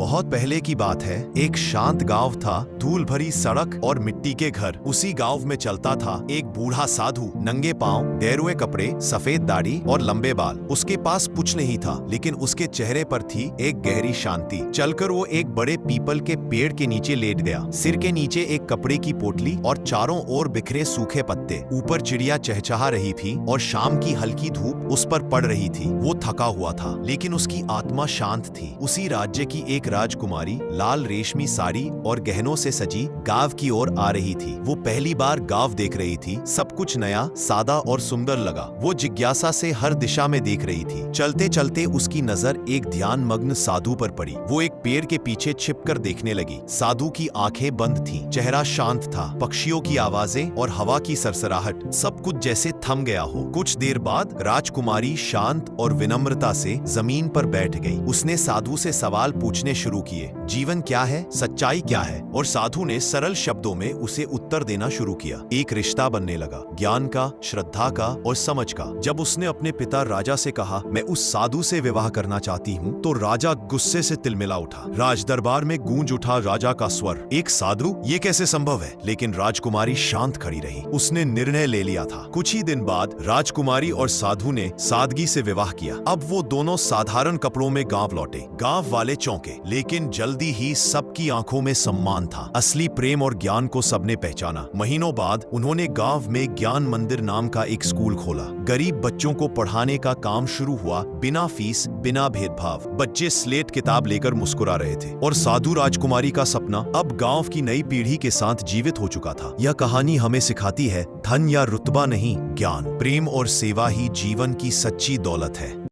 बहुत पहले की बात है। एक शांत गांव था, धूल भरी सड़क और मिट्टी के घर। उसी गांव में चलता था एक बूढ़ा साधु, नंगे पांव, ढेरुए कपड़े, सफेद दाढ़ी और लंबे बाल। उसके पास कुछ नहीं था, लेकिन उसके चेहरे पर थी एक गहरी शांति। चलकर वो एक बड़े पीपल के पेड़ के नीचे लेट गया। सिर के नीचे एक कपड़े की पोटली और चारों ओर बिखरे सूखे पत्ते। ऊपर चिड़िया चहचहा रही थी और शाम की हल्की धूप उस पर पड़ रही थी। वो थका हुआ था, लेकिन उसकी आत्मा शांत थी। उसी राज्य की एक राजकुमारी लाल रेशमी साड़ी और गहनों से सजी गांव की ओर आ रही थी। वो पहली बार गांव देख रही थी। सब कुछ नया, सादा और सुंदर लगा। वो जिज्ञासा से हर दिशा में देख रही थी। चलते चलते उसकी नजर एक ध्यान मग्न साधु पर पड़ी। वो एक पेड़ के पीछे छिपकर देखने लगी। साधु की आंखें बंद थीं, चेहरा शांत था। पक्षियों की आवाजें और हवा की सरसराहट, सब कुछ जैसे थम गया हो। कुछ देर बाद राजकुमारी शांत और विनम्रता से जमीन पर बैठ गई। उसने साधु से सवाल पूछने शुरू किए। जीवन क्या है, सच्चाई क्या है? और साधु ने सरल शब्दों में उसे उत्तर देना शुरू किया। एक रिश्ता बनने लगा, ज्ञान का, श्रद्धा का और समझ का। जब उसने अपने पिता राजा से कहा, मैं उस साधु से विवाह करना चाहती हूँ, तो राजा गुस्से से तिलमिला उठा। राज दरबार में गूंज उठा राजा का स्वर, एक साधु, ये कैसे संभव है? लेकिन राजकुमारी शांत खड़ी रही। उसने निर्णय ले लिया था। कुछ ही दिन बाद राजकुमारी और साधु ने सादगी से विवाह किया। अब वो दोनों साधारण कपड़ों में गांव लौटे। गांव वाले चौंके, लेकिन जल्दी ही सबकी आंखों में सम्मान था। असली प्रेम और ज्ञान को सबने पहचाना। महीनों बाद उन्होंने गांव में ज्ञान मंदिर नाम का एक स्कूल खोला। गरीब बच्चों को पढ़ाने का काम शुरू हुआ, बिना फीस, बिना भेदभाव। बच्चे स्लेट किताब लेकर मुस्कुरा रहे थे और साधु राजकुमारी का सपना अब गांव की नई पीढ़ी के साथ जीवित हो चुका था। यह कहानी हमें सिखाती है, धन या रुतबा नहीं, ज्ञान, प्रेम और सेवा ही जीवन की सच्ची दौलत है।